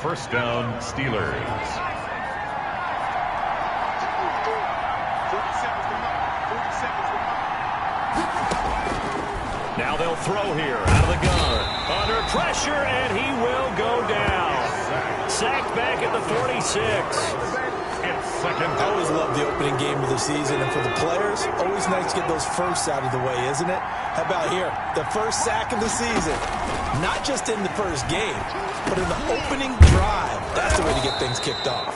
First down, Steelers. Now they'll throw here out of the gun. Under pressure, and he will go down. Sacked back at the 46. I always love the opening game of the season, and for the players, always nice to get those firsts out of the way, isn't it? How about here? The first sack of the season. Not just in the first game, but in the opening drive. That's the way to get things kicked off.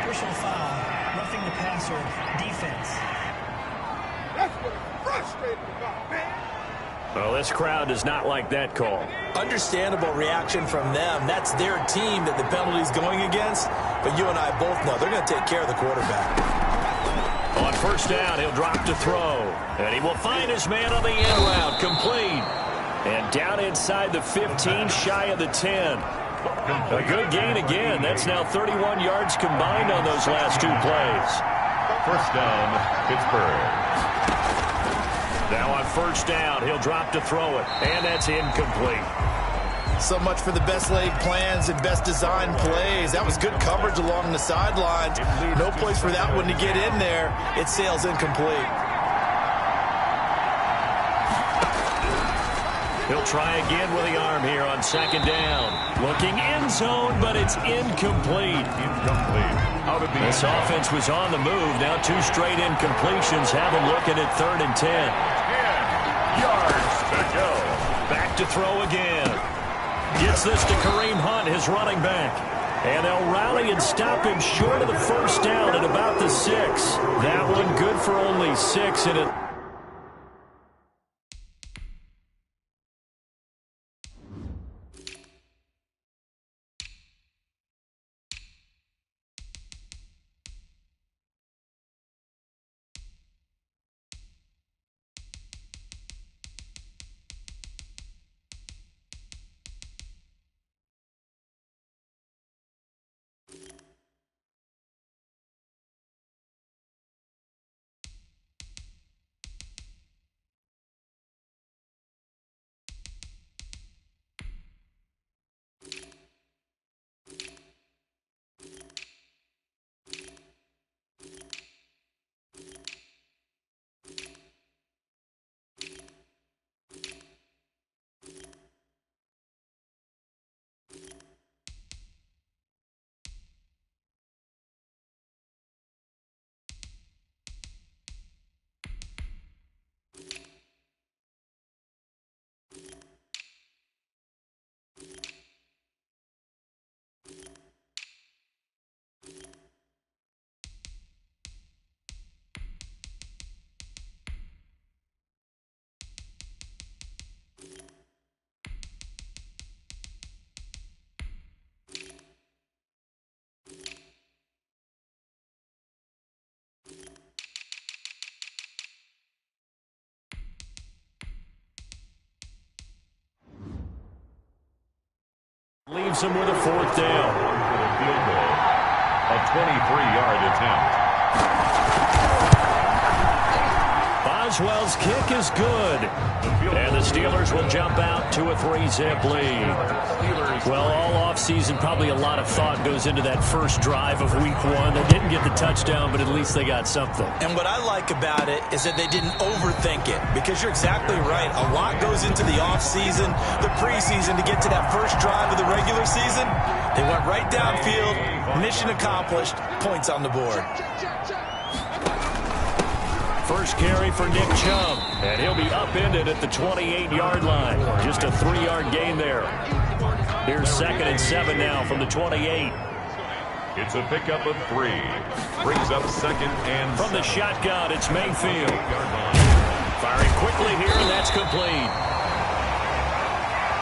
Personal foul, roughing the passer, defense. That's what I'm frustrated about, man. Well, this crowd does not like that call. Understandable reaction from them. That's their team that the penalty's going against. But you and I both know they're going to take care of the quarterback. On first down, he'll drop to throw. And he will find his man on the end route. Complete. And down inside the 15, shy of the 10. A good gain again. That's now 31 yards combined on those last two plays. First down, Pittsburgh. Now on first down, he'll drop to throw it. And that's incomplete. So much for the best laid plans and best designed plays. That was good coverage along the sidelines. No place for that one to get in there. It sails incomplete. He'll try again with the arm here on second down. Looking end zone, but it's incomplete. This offense was on the move. Now two straight incompletions have them looking at 3rd and 10. 10 yards to go. Back to throw again. Gets this to Kareem Hunt, his running back. And they'll rally and stop him short of the first down at about the 6. That one good for only 6 in it. Leaves him with a 4th down. For the field goal, a 23-yard attempt. Boswell's kick is good. And the Steelers will jump out to a 3-zip lead. Well, all offseason, probably a lot of thought goes into that first drive of Week 1. They didn't get the touchdown, but at least they got something. And what I like about it is that they didn't overthink it, because you're exactly right. A lot goes into the offseason, the preseason, to get to that first drive of the regular season. They went right downfield, mission accomplished, points on the board. First carry for Nick Chubb, and he'll be upended at the 28-yard line. Just a 3-yard gain there. Here's 2nd and 7 now from the 28. It's a pickup of 3. Brings up 2nd and from the shotgun, it's Mayfield. Firing quickly here, and that's complete.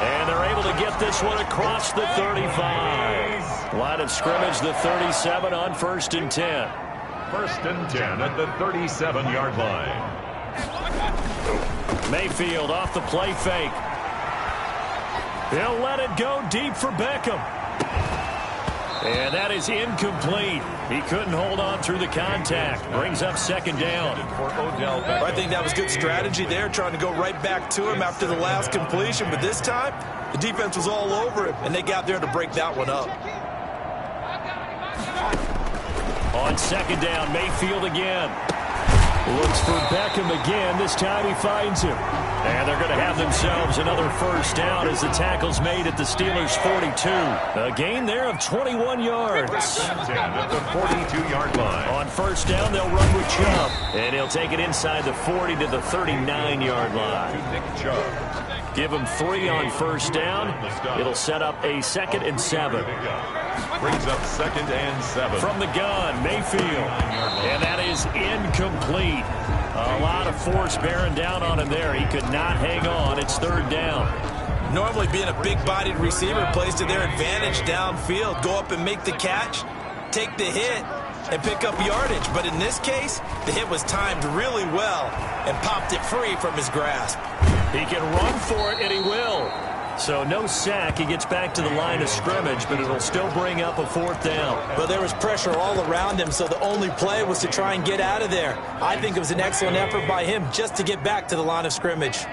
And they're able to get this one across the 35. Line of scrimmage, the 37 on 1st and 10. 1st and 10 at the 37-yard line. Mayfield off the play fake. He'll let it go deep for Beckham. And that is incomplete. He couldn't hold on through the contact. Brings up second down. I think that was good strategy there, trying to go right back to him after the last completion. But this time, the defense was all over him, and they got there to break that one up. On second down, Mayfield again. Looks for Beckham again. This time he finds him. And they're going to have themselves another first down as the tackle's made at the Steelers' 42. A gain there of 21 yards. At the 42-yard line. On first down, they'll run with Chubb. And he'll take it inside the 40 to the 39-yard line. Nick Chubb. Give him 3 on first down. It'll set up a 2nd and 7. Brings up 2nd and 7. From the gun, Mayfield. And that is incomplete. A lot of force bearing down on him there. He could not hang on. It's 3rd down. Normally being a big-bodied receiver plays to their advantage downfield. Go up and make the catch, take the hit, and pick up yardage. But in this case, the hit was timed really well and popped it free from his grasp. He can run for it, and he will. So no sack. He gets back to the line of scrimmage, but it'll still bring up a 4th down. Well, there was pressure all around him, so the only play was to try and get out of there. I think it was an excellent effort by him just to get back to the line of scrimmage.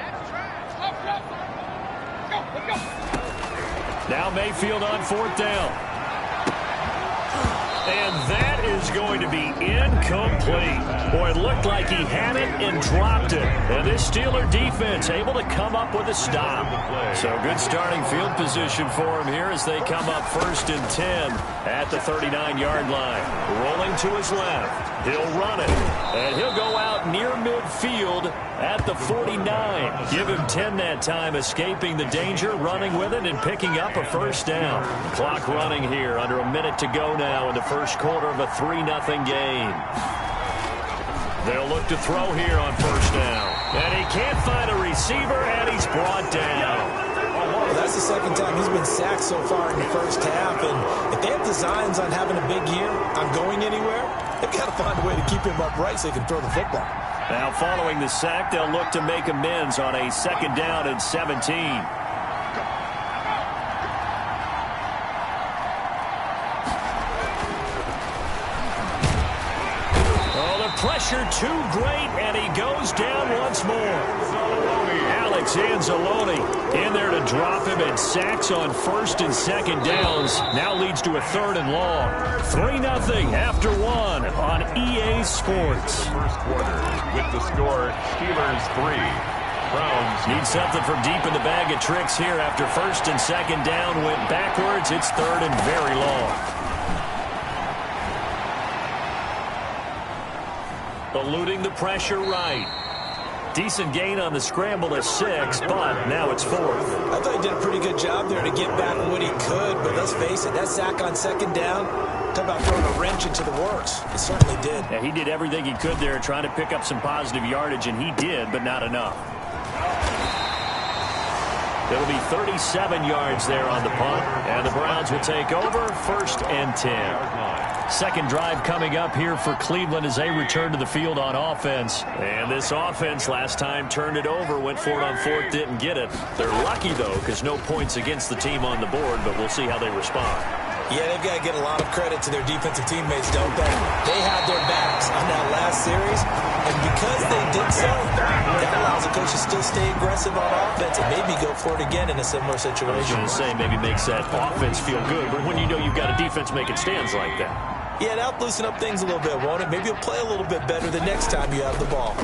Now Mayfield on 4th down. And that is going to be incomplete. Boy, it looked like he had it and dropped it. And this Steeler defense able to come up with a stop. So good starting field position for him here as they come up 1st and 10 at the 39-yard line. Rolling to his left. He'll run it. And he'll go out near midfield at the 49. Give him 10 that time, escaping the danger, running with it, and picking up a 1st down. Clock running here, under a minute to go now in the first quarter of a 3-0 game. They'll look to throw here on 1st down. And he can't find a receiver, and he's brought down. Well, that's the 2nd time he's been sacked so far in the first half. And if they have designs on having a big year, on going anywhere, they've got to find a way to keep him upright so he can throw the football. Now, following the sack, they'll look to make amends on a 2nd down and 17. Oh, the pressure too great, and he goes down once more. Alex Anzalone in there to drop him, and sacks on 1st and 2nd downs. Now leads to a 3rd and long. 3-0 after 1 on EA Sports. First quarter with the score Steelers 3. Browns need something from deep in the bag of tricks here after 1st and 2nd down went backwards. It's 3rd and very long. Eluding the pressure right. Decent gain on the scramble to 6, but now it's 4th. I thought he did a pretty good job there to get back what he could, but let's face it, that sack on 2nd down, talk about throwing a wrench into the works. It certainly did. Yeah, he did everything he could there trying to pick up some positive yardage, and he did, but not enough. It'll be 37 yards there on the punt, and the Browns will take over 1st and 10. Second drive coming up here for Cleveland as they return to the field on offense. And this offense last time turned it over, went for it on 4th, didn't get it. They're lucky, though, because no points against the team on the board, but we'll see how they respond. Yeah, they've got to get a lot of credit to their defensive teammates, don't they? They had their backs on that last series, and because they did so, that allows the coach to still stay aggressive on offense and maybe go for it again in a similar situation. I was going to say, maybe makes that offense feel good, but when you know you've got a defense making stands like that. Yeah, that'll loosen up things a little bit, won't it? Maybe you'll play a little bit better the next time you have the ball.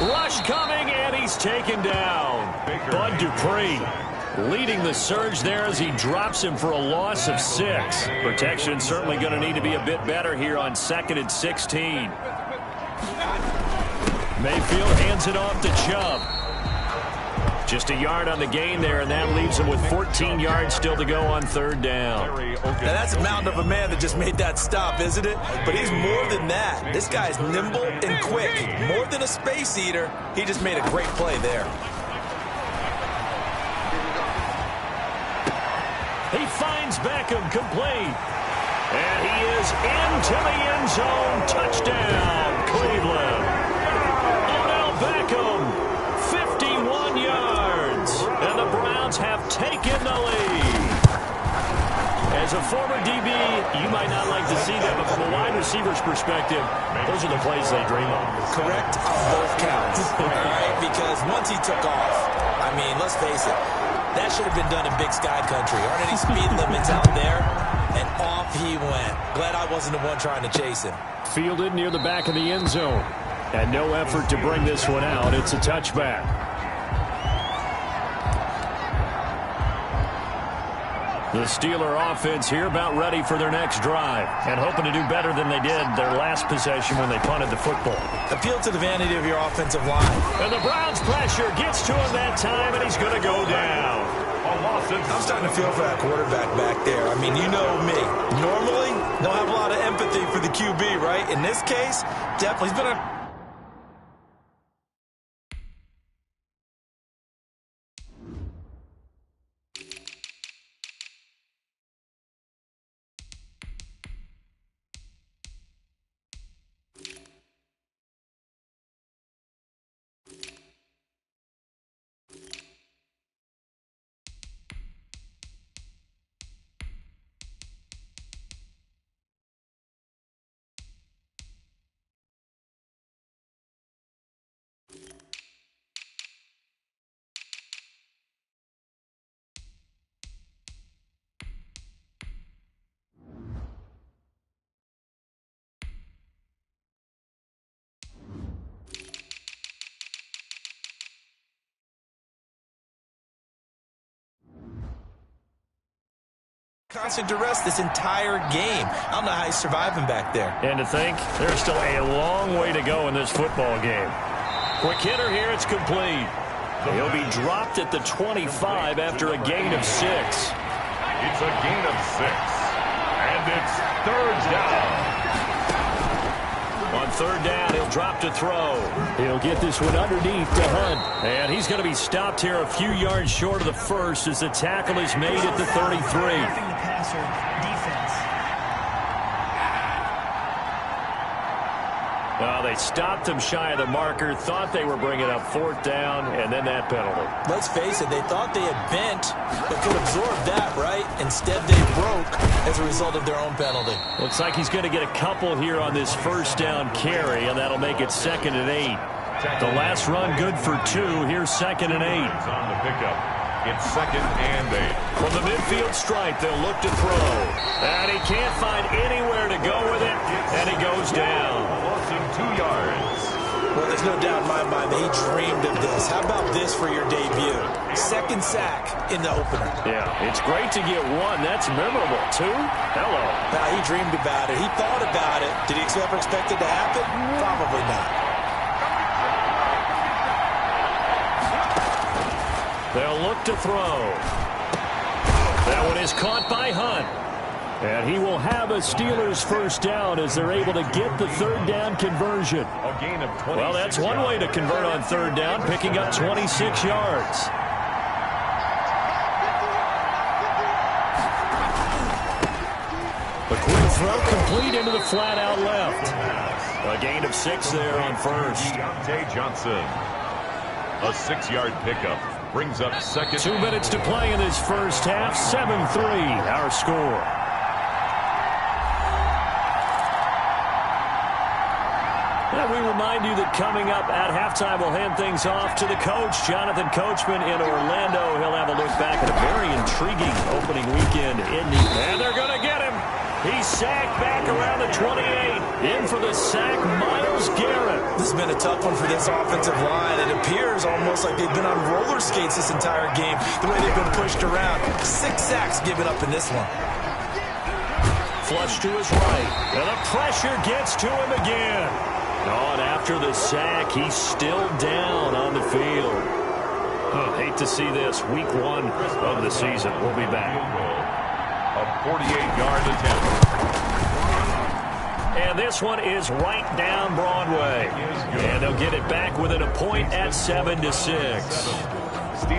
Rush coming, and he's taken down. Bud Dupree leading the surge there as he drops him for a loss of 6. Protection certainly going to need to be a bit better here on 2nd and 16. Mayfield hands it off to Chubb. Just a yard on the gain there, and that leaves him with 14 yards still to go on 3rd down. Now, that's a mountain of a man that just made that stop, isn't it? But he's more than that. This guy's nimble and quick. More than a space eater, he just made a great play there. He finds Beckham complete. And he is into the end zone. Touchdown, Cleveland. Odell Beckham, 51 yards. And the Browns have taken the lead. as a former DB, you might not like to see that, but from a wide receiver's perspective, those are the plays they dream of. Correct on both counts, all right? Because once he took off, I mean, let's face it, that should have been done in Big Sky Country. Aren't any speed limits out there? And off he went. Glad I wasn't the one trying to chase him. Fielded near the back of the end zone. And no effort to bring this one out. It's a touchback. The Steeler offense here about ready for their next drive and hoping to do better than they did their last possession when they punted the football. Appeal to the vanity of your offensive line. And the Browns pressure gets to him that time, and he's going to go down. I'm starting to feel for that quarterback back there. I mean, you know me. Normally, don't have a lot of empathy for the QB, right? In this case, definitely he's been a... constant duress this entire game. I don't know how he's surviving back there. And to think, there's still a long way to go in this football game. Quick hitter here, it's complete. He'll be dropped at the 25 after a gain of 6. It's a gain of 6. And it's third down. On third down, he'll drop to throw. He'll get this one underneath to Hunt. And he's going to be stopped here a few yards short of the first as the tackle is made at the 33. They stopped him shy of the marker, thought they were bringing up fourth down, and then that penalty. Let's face it, they thought they had bent, but could absorb that, right? Instead, they broke as a result of their own penalty. Looks like he's going to get a couple here on this first down carry, and that'll make it 2nd and 8. The last run good for 2. Here's 2nd and 8. On the pickup. It's 2nd and 8. From the midfield stripe, they'll look to throw. And he can't find anywhere to go with it, and he goes down. Loss of 2 yards. Well, there's no doubt in my mind that he dreamed of this. How about this for your debut? 2nd sack in the opener. Yeah, it's great to get 1. That's memorable. 2? Hello. Now, he dreamed about it. He thought about it. Did he ever expect it to happen? Probably not. They'll look to throw. That one is caught by Hunt. And he will have a Steelers first down as they're able to get the third down conversion. A gain of 26. Well, that's one way to convert on third down, picking up 26 yards. A quick throw complete into the flat out left. A gain of 6 there on first. Deontay Johnson. A 6-yard pickup. Brings up 2nd. 2 minutes to play in this first half. 7-3, our score. And we remind you that coming up at halftime, we'll hand things off to the coach, Jonathan Coachman in Orlando. He'll have a look back at a very intriguing opening weekend in the... And they're going to get him. He's sacked back around the 28. In for the sack, Myles Garrett. This has been a tough one for this offensive line. It appears almost like they've been on roller skates this entire game, the way they've been pushed around. 6 sacks given up in this one. Flush to his right. And the pressure gets to him again. Oh, and after the sack, he's still down on the field. Oh, hate to see this. Week 1 of the season. We'll be back. A 48-yard attempt. And this one is right down Broadway. And they'll get it back within a point at 7-6.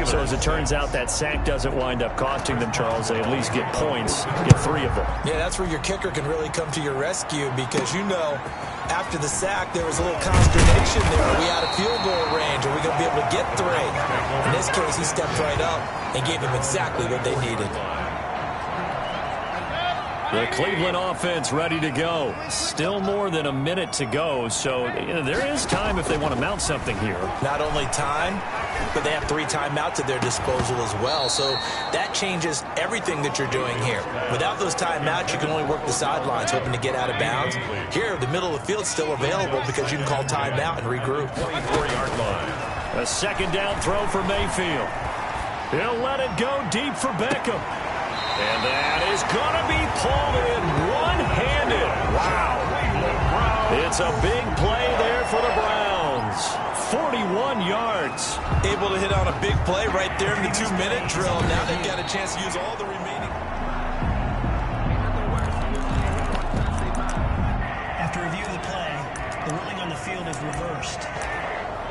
So as it turns out, that sack doesn't wind up costing them, Charles. They at least get points, get 3 of them. Yeah, that's where your kicker can really come to your rescue because, you know, after the sack, there was a little consternation there. Are we out of field goal range? Are we going to be able to get 3? In this case, he stepped right up and gave them exactly what they needed. The Cleveland offense ready to go. Still more than a minute to go, so there is time if they want to mount something here. Not only time, but they have 3 timeouts at their disposal as well, so that changes everything that you're doing here. Without those timeouts, you can only work the sidelines, hoping to get out of bounds. Here, the middle of the field's still available because you can call timeout and regroup. 24-yard line. A second down throw for Mayfield. He'll let it go deep for Beckham. And that is going to be pulled in one-handed. Wow. It's a big play there for the Browns. 41 yards. Able to hit on a big play right there in the 2-minute drill. Now they've got a chance to use all the remaining. After review of the play, the ruling on the field is reversed.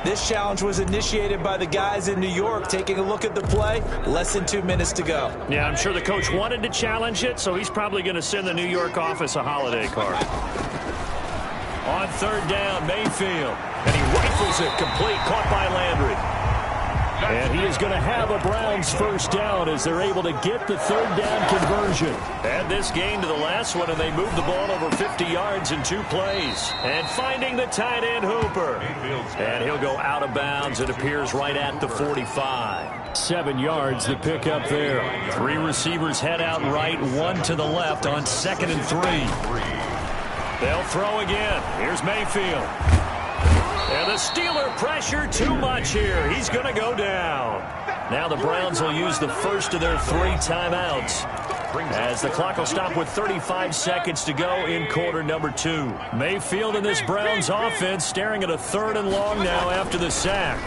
This challenge was initiated by the guys in New York. Taking a look at the play, less than 2 minutes to go. Yeah, I'm sure the coach wanted to challenge it, so he's probably going to send the New York office a holiday card. On third down, Mayfield. And he rifles it complete, caught by Landry. And he is going to have a Browns first down as they're able to get the third down conversion. Add this gain to the last one, and they move the ball over 50 yards in 2 plays. And finding the tight end, Hooper. And he'll go out of bounds. It appears right at the 45. 7 yards, the pickup there. 3 receivers head out right, 1 to the left on 2nd and 3. They'll throw again. Here's Mayfield. And the Steeler pressure too much here. He's going to go down. Now the Browns will use the first of their 3 timeouts as the clock will stop with 35 seconds to go in quarter number 2. Mayfield and this Browns offense staring at a 3rd and long now after the sack.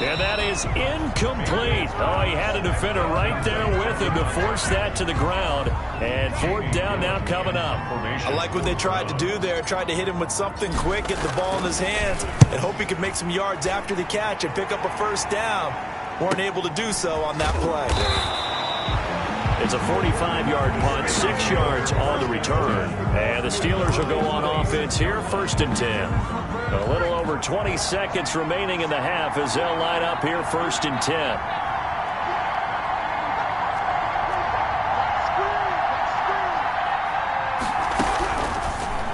And that is incomplete. Oh, he had a defender right there with him to force that to the ground. And 4th down now coming up. I like what they tried to do there. Tried to hit him with something quick, get the ball in his hands, and hope he could make some yards after the catch and pick up a first down. Weren't able to do so on that play. It's a 45-yard punt, 6 yards on the return. And the Steelers will go on offense here, 1st and 10. A little over 20 seconds remaining in the half as they'll line up here, 1st and 10.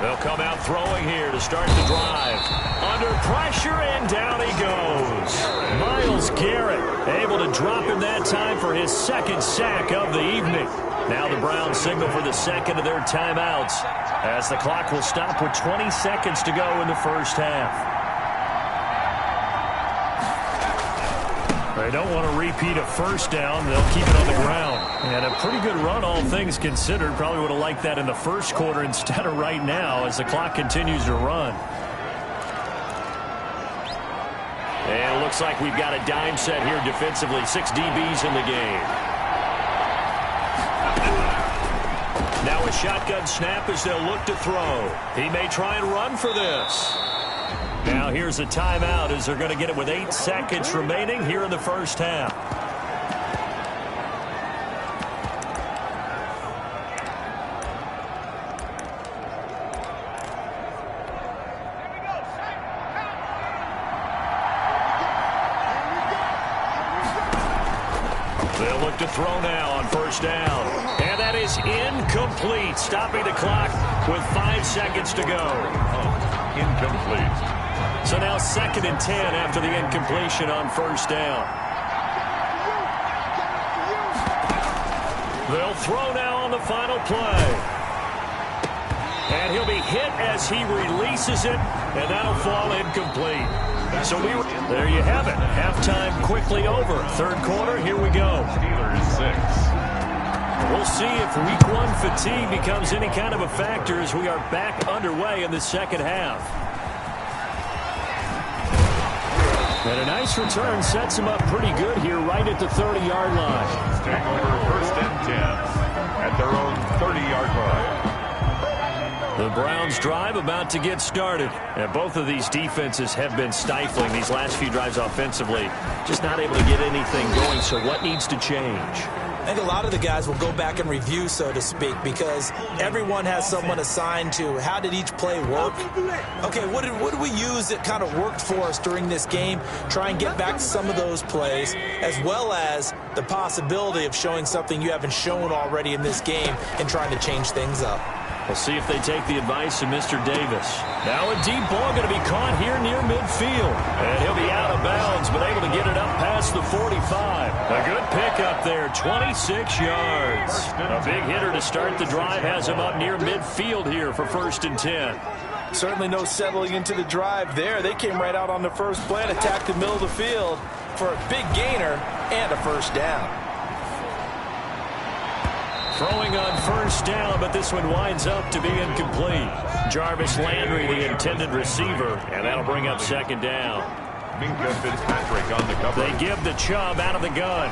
They'll come out throwing here to start the drive. Under pressure, and down he goes. Myles Garrett able to drop him that time for his 2nd sack of the evening. Now the Browns signal for the 2nd of their timeouts as the clock will stop with 20 seconds to go in the first half. They don't want to repeat a first down. They'll keep it on the ground. And a pretty good run, all things considered. Probably would have liked that in the first quarter instead of right now as the clock continues to run. And it looks like we've got a dime set here defensively. 6 DBs in the game. Now a shotgun snap as they'll look to throw. He may try and run for this. Now here's a timeout as they're going to get it with 8 seconds remaining here in the first half. They'll look to throw now on first down. And that is incomplete, stopping the clock with 5 seconds to go. Incomplete. So now 2nd and 10 after the incompletion on first down. They'll throw now on the final play. And he'll be hit as he releases it, and that'll fall incomplete. So there you have it. Halftime quickly over. 3rd quarter, here we go. Steelers 6. We'll see if week 1 fatigue becomes any kind of a factor as we are back underway in the second half. And a nice return sets him up pretty good here right at the 30-yard line. Take over 1st and 10 at their own 30-yard line. The Browns drive about to get started. And both of these defenses have been stifling these last few drives offensively. Just not able to get anything going, so what needs to change? I think a lot of the guys will go back and review, so to speak, because everyone has someone assigned to how did each play work. Okay, what did we use that kind of worked for us during this game? Try and get back to some of those plays, as well as the possibility of showing something you haven't shown already in this game and trying to change things up. We'll see if they take the advice of Mr. Davis. Now a deep ball going to be caught here near midfield. And he'll be out of bounds, but able to get it up past the 45. A good pickup there, 26 yards. A big hitter to start the drive has him up near midfield here for 1st and 10. Certainly no settling into the drive there. They came right out on the first play and attacked the middle of the field for a big gainer and a first down. Throwing on 1st down, but this one winds up to be incomplete. Jarvis Landry, the intended receiver, and that'll bring up 2nd down. Minka Fitzpatrick on the cover. They give the Chubb out of the gun.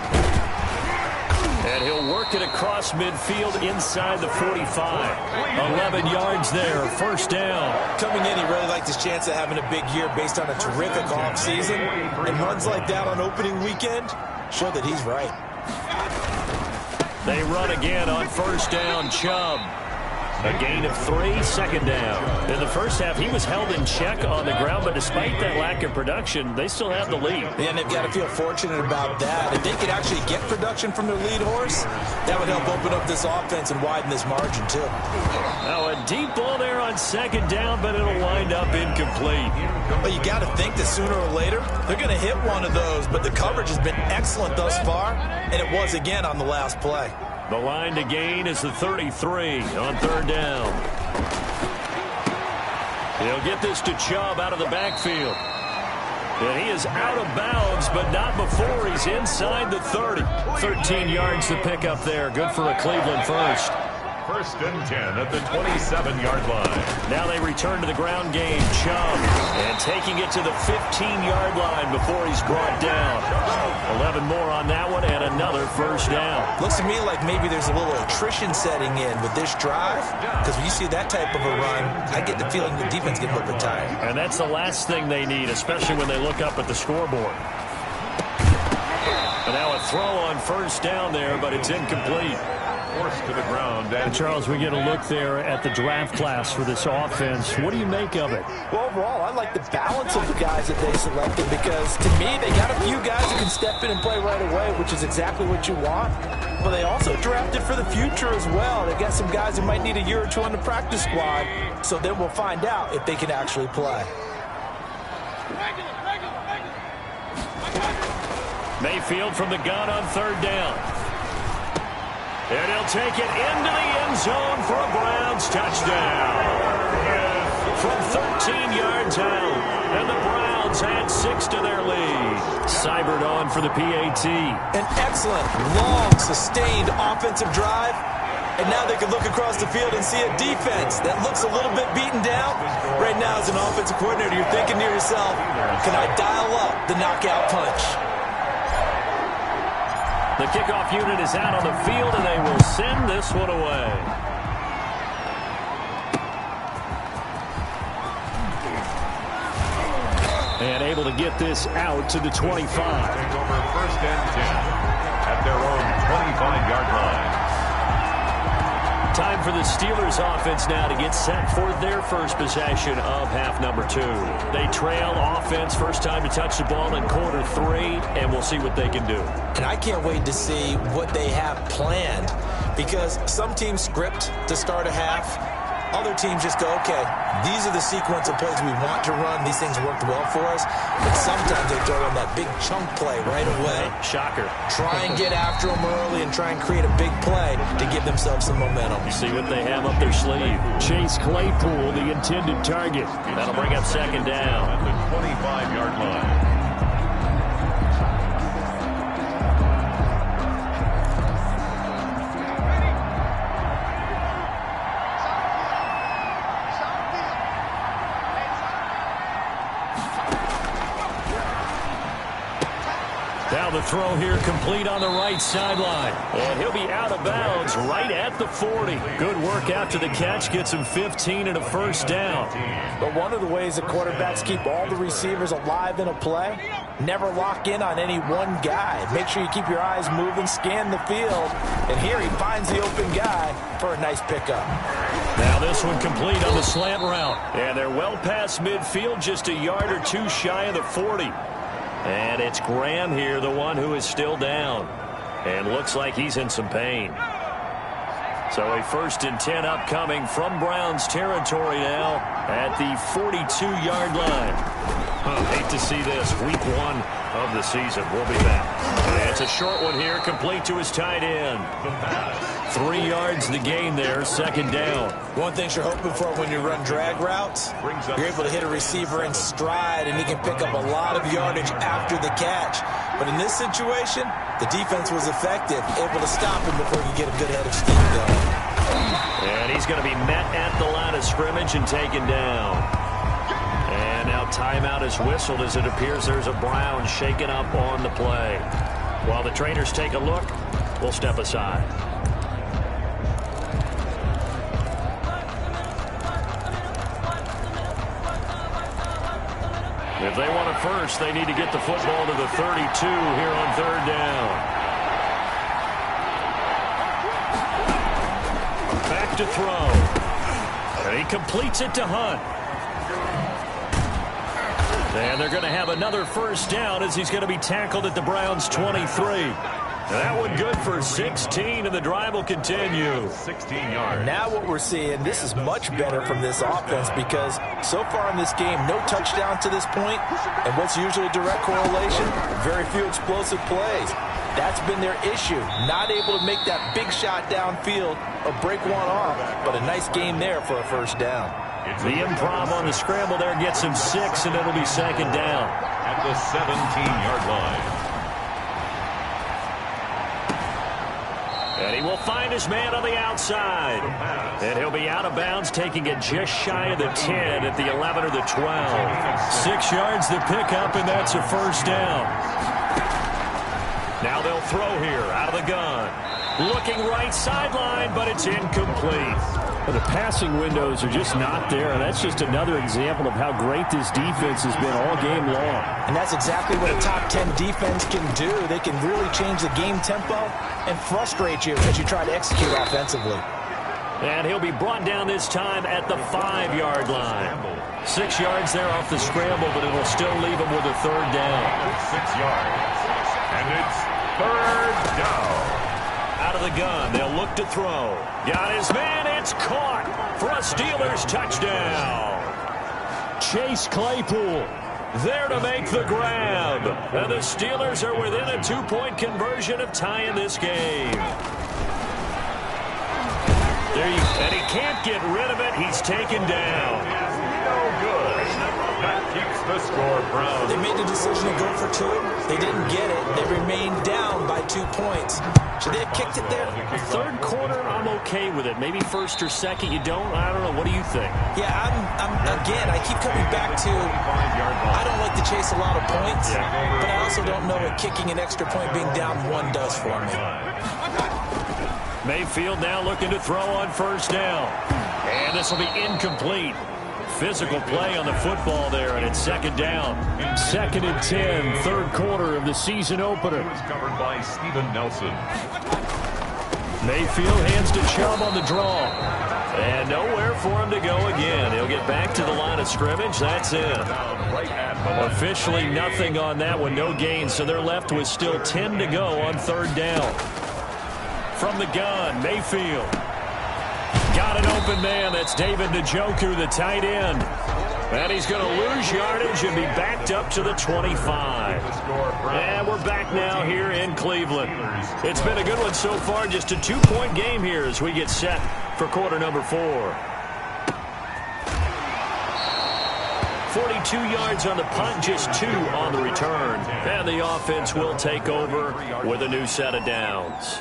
And he'll work it across midfield inside the 45. 11 yards there, 1st down. Coming in, he really liked his chance of having a big year based on a terrific offseason. And runs like that on opening weekend show that he's right. They run again on 1st down, Chubb. A gain of 3, 2nd down. In the first half, he was held in check on the ground, but despite that lack of production, they still have the lead. Yeah, and they've got to feel fortunate about that. If they could actually get production from their lead horse, that would help open up this offense and widen this margin, too. Now a deep ball there on 2nd down, but it'll wind up incomplete. But you got to think that sooner or later, they're going to hit one of those, but the coverage has been excellent thus far, and it was again on the last play. The line to gain is the 33 on 3rd down. He'll get this to Chubb out of the backfield. And he is out of bounds, but not before he's inside the 30. 13 yards to pick up there. Good for a Cleveland first. 1st and 10 at the 27-yard line. Now they return to the ground game. Chubb, and taking it to the 15-yard line before he's brought down. 11 more on that one, and another 1st down. Looks to me like maybe there's a little attrition setting in with this drive, because when you see that type of a run, I get the feeling the defense gets a little bit tired. And that's the last thing they need, especially when they look up at the scoreboard. And now a throw on 1st down there, but it's incomplete. Forced to the ground. And Charles, we get a look there at the draft class for this offense. What do you make of it? Well, overall, I like the balance of the guys that they selected, because to me, they got a few guys who can step in and play right away, which is exactly what you want. But they also drafted for the future as well. They got some guys who might need a year or two on the practice squad, so then we'll find out if they can actually play. Mayfield from the gun on 3rd down. And he'll take it into the end zone for a Browns touchdown. From 13 yards out, and the Browns add 6 to their lead. Cybered on for the PAT. An excellent, long, sustained offensive drive. And now they can look across the field and see a defense that looks a little bit beaten down. Right now, as an offensive coordinator, you're thinking to yourself, can I dial up the knockout punch? The kickoff unit is out on the field, and they will send this one away. And able to get this out to the 25. Take over 1st and 10 at their own 25-yard line. Time for the Steelers offense now to get set for their first possession of half number 2. They trail offense, first time to touch the ball in quarter 3, and we'll see what they can do. And I can't wait to see what they have planned, because some teams script to start a half. Other teams just go, okay, these are the sequence of plays we want to run. These things worked well for us. But sometimes they throw in that big chunk play right away. Shocker. Try and get after them early and try and create a big play to give themselves some momentum. See what they have up their sleeve. Chase Claypool, the intended target. That'll bring up 2nd down. At the 25-yard line. Now the throw here complete on the right sideline. And he'll be out of bounds right at the 40. Good work after the catch. Gets him 15 and a 1st down. But one of the ways that quarterbacks keep all the receivers alive in a play Never lock in on any one guy. Make sure you keep your eyes moving, scan the field. And here he finds the open guy for a nice pickup. Now this one complete on the slant route. And they're well past midfield, just a yard or two shy of the 40. And it's Graham here, the one who is still down. And looks like he's in some pain. So a 1st and 10 upcoming from Browns territory now at the 42-yard line. Hate to see this. Week 1 of the season. We'll be back. And it's a short one here, complete to his tight end. 3 yards the gain there, 2nd down. One thing you're hoping for when you run drag routes, you're able to hit a receiver in stride, and he can pick up a lot of yardage after the catch. But in this situation, the defense was effective, able to stop him before he could get a good head of steam going. And he's going to be met at the line of scrimmage and taken down. And now timeout is whistled as it appears there's a Brown shaken up on the play. While the trainers take a look, we'll step aside. If they want a first, they need to get the football to the 32 here on 3rd down. Back to throw. And he completes it to Hunt. And they're going to have another 1st down as he's going to be tackled at the Browns' 23. That one good for 16, and the drive will continue. 16 yards. Now what we're seeing, this is much better from this offense because so far in this game, no touchdown to this point, and what's usually a direct correlation, very few explosive plays. That's been their issue, not able to make that big shot downfield or break one off, but a nice game there for a 1st down. The improv on the scramble there gets him 6, and it'll be 2nd down. At the 17-yard line. And he will find his man on the outside. And he'll be out of bounds, taking it just shy of the 10 at the 11 or the 12. 6 yards the pickup, and that's a 1st down. Now they'll throw here out of the gun. Looking right sideline, but it's incomplete. Well, the passing windows are just not there, and that's just another example of how great this defense has been all game long. And that's exactly what a top 10 defense can do. They can really change the game tempo and frustrate you as you try to execute offensively. And he'll be brought down this time at the 5-yard line. 6 yards there off the scramble, but it'll still leave him with a 3rd down. 6 yards. And it's 3rd down. Out of the gun, they'll look to throw. Got his man, it's caught for a Steelers touchdown. Chase Claypool there to make the grab. And the Steelers are within a 2-point conversion of tying this game. And he can't get rid of it. He's taken down. No good. That keeps the score, Brown. They made the decision to go for 2. They didn't get it. They remained down by 2 points. Should they have kicked it there? 3rd quarter, I'm okay with it. Maybe 1st or 2nd, you don't? I don't know. What do you think? Yeah, again, I keep coming back to I don't like to chase a lot of points, but I also don't know what kicking an extra point being down 1 does for me. Mayfield now looking to throw on 1st down. And this will be incomplete. Physical play on the football there, and it's 2nd down. 2nd and 10, 3rd quarter of the season opener. It was covered by Steven Nelson. Mayfield hands to Chubb on the draw. And nowhere for him to go again. He'll get back to the line of scrimmage. That's it. Officially nothing on that one, no gain. So they're left with still 10 to go on 3rd down. From the gun, Mayfield. Got an open man. That's David Njoku, the tight end. And he's going to lose yardage and be backed up to the 25. And we're back now here in Cleveland. It's been a good one so far. Just a 2-point game here as we get set for quarter number 4. 42 yards on the punt, just 2 on the return. And the offense will take over with a new set of downs.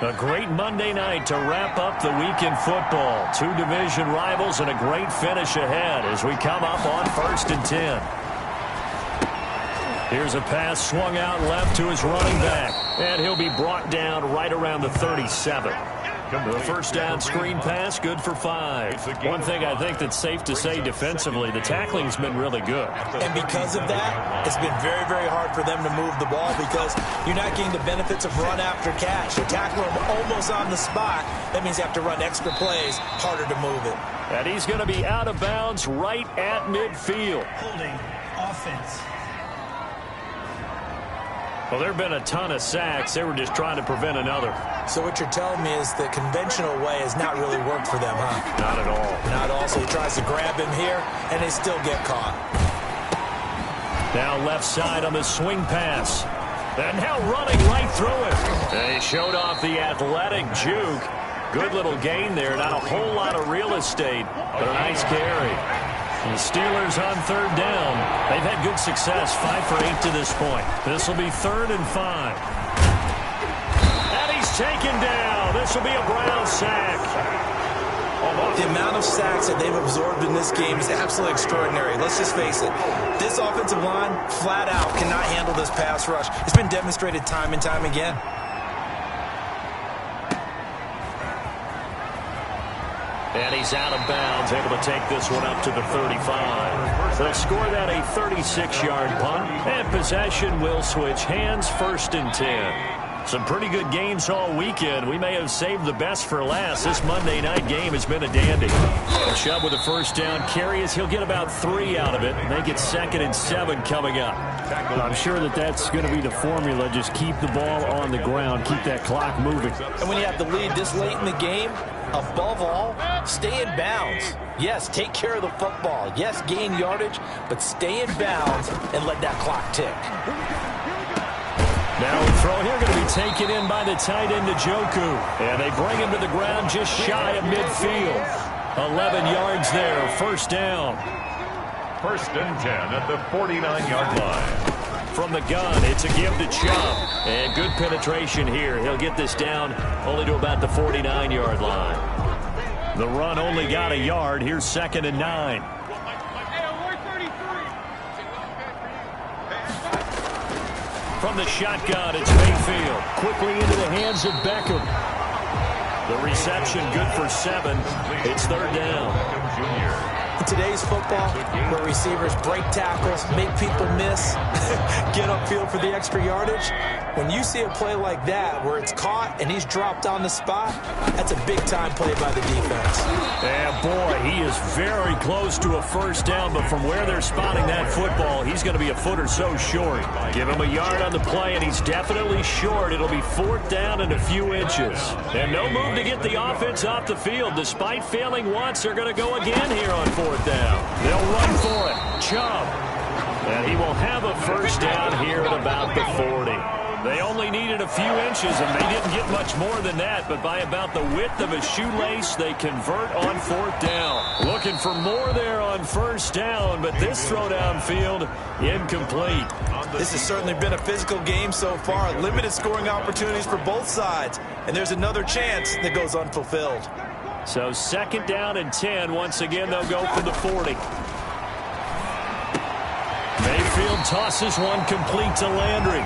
A great Monday night to wrap up the week in football. 2 division rivals and a great finish ahead as we come up on 1st and 10. Here's a pass swung out left to his running back. And he'll be brought down right around the 37. The first down screen pass, good for 5. One thing I think that's safe to say defensively, the tackling's been really good. And because of that, it's been very, very hard for them to move the ball because you're not getting the benefits of run after catch. You tackle them almost on the spot. That means you have to run extra plays, harder to move it. And he's going to be out of bounds right at midfield. Holding offense. Well, there have been a ton of sacks. They were just trying to prevent another. So what you're telling me is the conventional way has not really worked for them, huh? Not at all. Not at all. So he tries to grab him here, and they still get caught. Now left side on the swing pass. And now running right through it. They showed off the athletic juke. Good little gain there. Not a whole lot of real estate, but a nice carry. The Steelers on third down. They've had good success, 5 for 8 to this point. This will be 3rd and 5. And he's taken down. This will be a Brown sack. The amount of sacks that they've absorbed in this game is absolutely extraordinary. Let's just face it. This offensive line, flat out, cannot handle this pass rush. It's been demonstrated time and time again. And he's out of bounds, able to take this one up to the 35. They'll score that a 36-yard punt, and possession will switch hands, 1st and 10. Some pretty good games all weekend. We may have saved the best for last. This Monday night game has been a dandy. And Chubb with a first down carry as he'll get about 3 out of it. Make it 2nd and 7 coming up. I'm sure that's going to be the formula. Just keep the ball on the ground. Keep that clock moving. And when you have the lead this late in the game, above all, stay in bounds. Yes, take care of the football. Yes, gain yardage, but stay in bounds and let that clock tick. Now a throw here going to be taken in by the tight end Njoku. And they bring him to the ground just shy of midfield. 11 yards there, 1st down. 1st and 10 at the 49-yard line. From the gun, it's a give to Chubb. And good penetration here. He'll get this down only to about the 49-yard line. The run only got a yard. Here's 2nd and 9. From the shotgun, it's Mayfield. Quickly into the hands of Beckham. The reception good for 7. It's 3rd down. In today's football, where receivers break tackles, make people miss, get upfield for the extra yardage, when you see a play like that where it's caught and he's dropped on the spot, that's a big-time play by the defense. And boy, he is very close to a first down, but from where they're spotting that football, he's going to be a foot or so short. Give him a yard on the play, and he's definitely short. It'll be 4th down and a few inches. And no move to get the offense off the field. Despite failing once, they're going to go again here on 4th down. They'll run for it. Chubb. And he will have a first down here at about the 40. They only needed a few inches, and they didn't get much more than that, but by about the width of a shoelace, they convert on 4th down. Looking for more there on 1st down, but this throw downfield, incomplete. This has certainly been a physical game so far. Limited scoring opportunities for both sides, and there's another chance that goes unfulfilled. So 2nd down and 10. Once again, they'll go for the 40. Mayfield tosses one complete to Landry.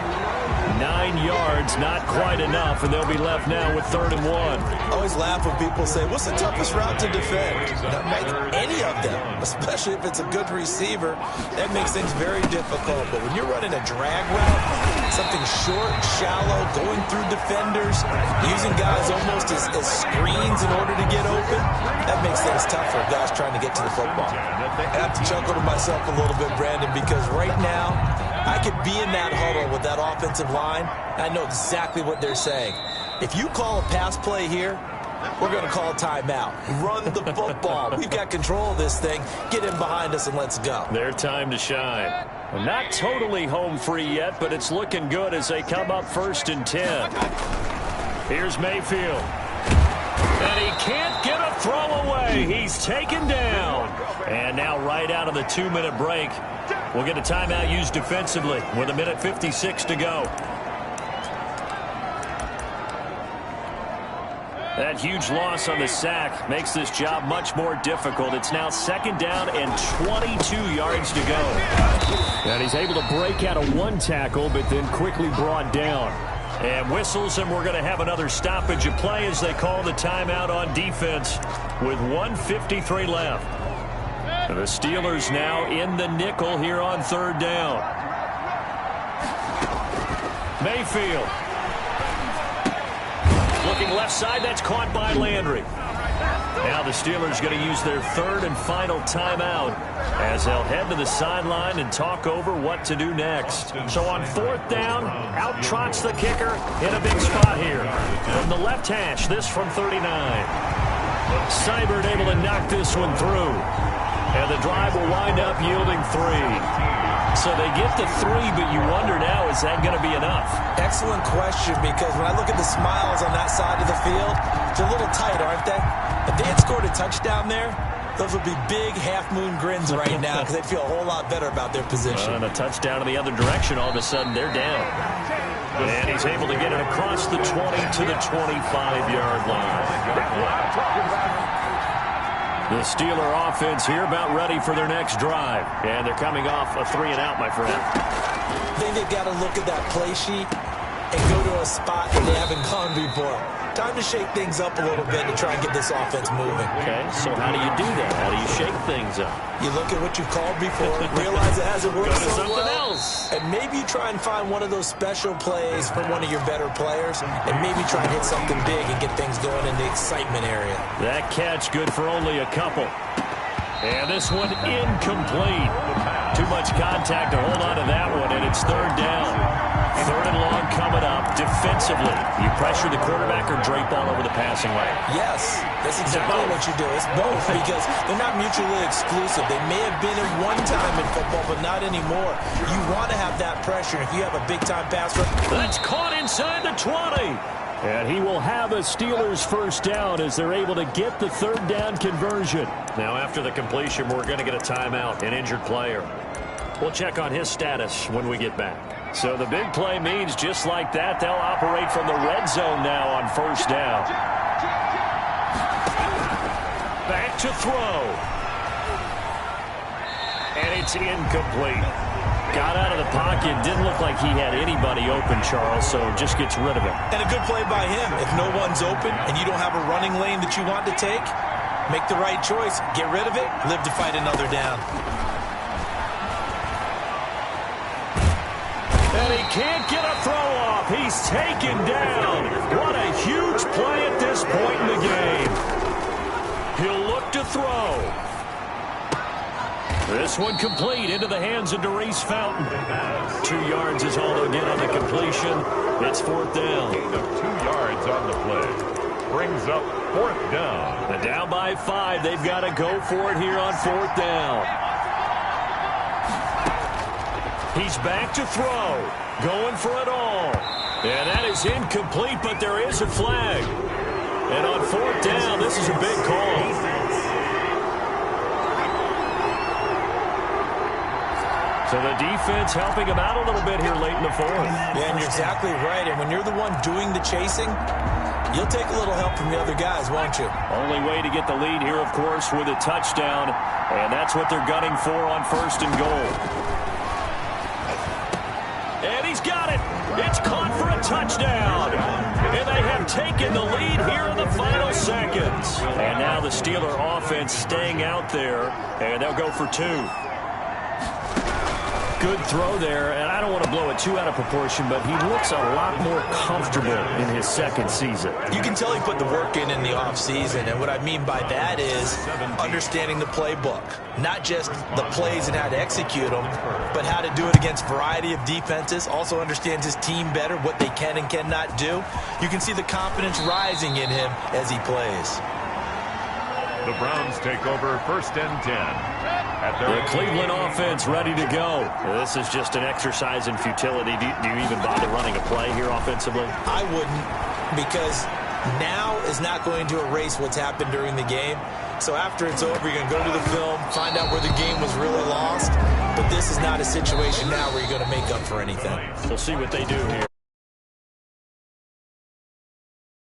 9 yards, not quite enough, and they'll be left now with 3rd and 1. I always laugh when people say, what's the toughest route to defend? Not make any of them, especially if it's a good receiver. That makes things very difficult. But when you're running a drag route, something short, shallow, going through defenders, using guys almost as screens in order to get open, that makes things tough for guys trying to get to the football. I have to chuckle to myself a little bit, Brandon, because right now, I could be in that huddle with that offensive line. I know exactly what they're saying. If you call a pass play here, we're going to call timeout. Run the football. We've got control of this thing. Get in behind us and let's go. Their time to shine. Well, not totally home free yet, but it's looking good as they come up 1st and 10. Here's Mayfield. And he can't get a throw away. He's taken down. And now right out of the 2-minute break, we'll get a timeout used defensively with 1:56 to go. That huge loss on the sack makes this job much more difficult. It's now 2nd down and 22 yards to go. And he's able to break out of one tackle, but then quickly brought down. And whistles, and we're going to have another stoppage of play as they call the timeout on defense with 1:53 left. The Steelers now in the nickel here on third down. Mayfield. Looking left side, that's caught by Landry. Now the Steelers going to use their third and final timeout as they'll head to the sideline and talk over what to do next. So on fourth down, out trots the kicker in a big spot here. From the left hash, this from 39. Seibert able to knock this one through. And the drive will wind up yielding 3. So they get to 3, but you wonder now, is that going to be enough? Excellent question, because when I look at the smiles on that side of the field, they're a little tight, aren't they? If they had scored a touchdown there, those would be big half-moon grins right now because they'd feel a whole lot better about their position. And a touchdown in the other direction, all of a sudden they're down. And he's able to get it across the 20 to the 25-yard line. The Steeler offense here about ready for their next drive. And they're coming off a 3-and-out, my friend. I think they've got to look at that play sheet and go to a spot that they haven't gone before. Time to shake things up a little bit to try and get this offense moving. Okay, so how do you do that? How do you shake things up? You look at what you've called before, realize it hasn't worked Go to so something well, else. and maybe you try and find one of those special plays from one of your better players, and maybe try and hit something big and get things going in the excitement area. That catch good for only a couple. And this one incomplete. Too much contact to hold on to that one, and it's third down. Third and long coming up. Defensively, you pressure the quarterback or drape all over the passing lane? Yes, that's exactly what you do. It's both because they're not mutually exclusive. They may have been at one time in football, but not anymore. You want to have that pressure. If you have a big-time pass rush. That's caught inside the 20. And he will have a Steelers first down as they're able to get the third down conversion. Now after the completion, we're going to get a timeout, an injured player. We'll check on his status when we get back. So the big play means just like that, they'll operate from the red zone now on first down. Back to throw. And it's incomplete. Got out of the pocket. Didn't look like he had anybody open, Charles, so just gets rid of it. And a good play by him. If no one's open and you don't have a running lane that you want to take, make the right choice. Get rid of it. Live to fight another down. And he can't get a throw off. He's taken down. What a huge play at this point in the game. He'll look to throw. This one complete into the hands of Darius Fountain. 2 yards is all they'll get on the completion. It's fourth down. Gain of 2 yards on the play. Brings up fourth down. And down by 5. They've got to go for it here on fourth down. He's back to throw. Going for it all. And that is incomplete, but there is a flag. And on fourth down, this is a big call. So the defense helping him out a little bit here late in the fourth. Yeah, and you're exactly right. And when you're the one doing the chasing, you'll take a little help from the other guys, won't you? Only way to get the lead here, of course, with a touchdown. And that's what they're gunning for on first and goal. And he's got it. It's caught for a touchdown. And they have taken the lead here in the final seconds. And now the Steeler offense staying out there. And they'll go for 2. Good throw there, and I don't want to blow it too out of proportion, but he looks a lot more comfortable in his second season. You can tell he put the work in the offseason, and what I mean by that is understanding the playbook. Not just the plays and how to execute them, but how to do it against a variety of defenses. Also understands his team better, what they can and cannot do. You can see the confidence rising in him as he plays. The Browns take over first and 10. The Cleveland offense ready to go. This is just an exercise in futility. Do you even bother running a play here offensively? I wouldn't, because now is not going to erase what's happened during the game. So after it's over, you're going to go to the film, find out where the game was really lost. But this is not a situation now where you're going to make up for anything. We'll see what they do here.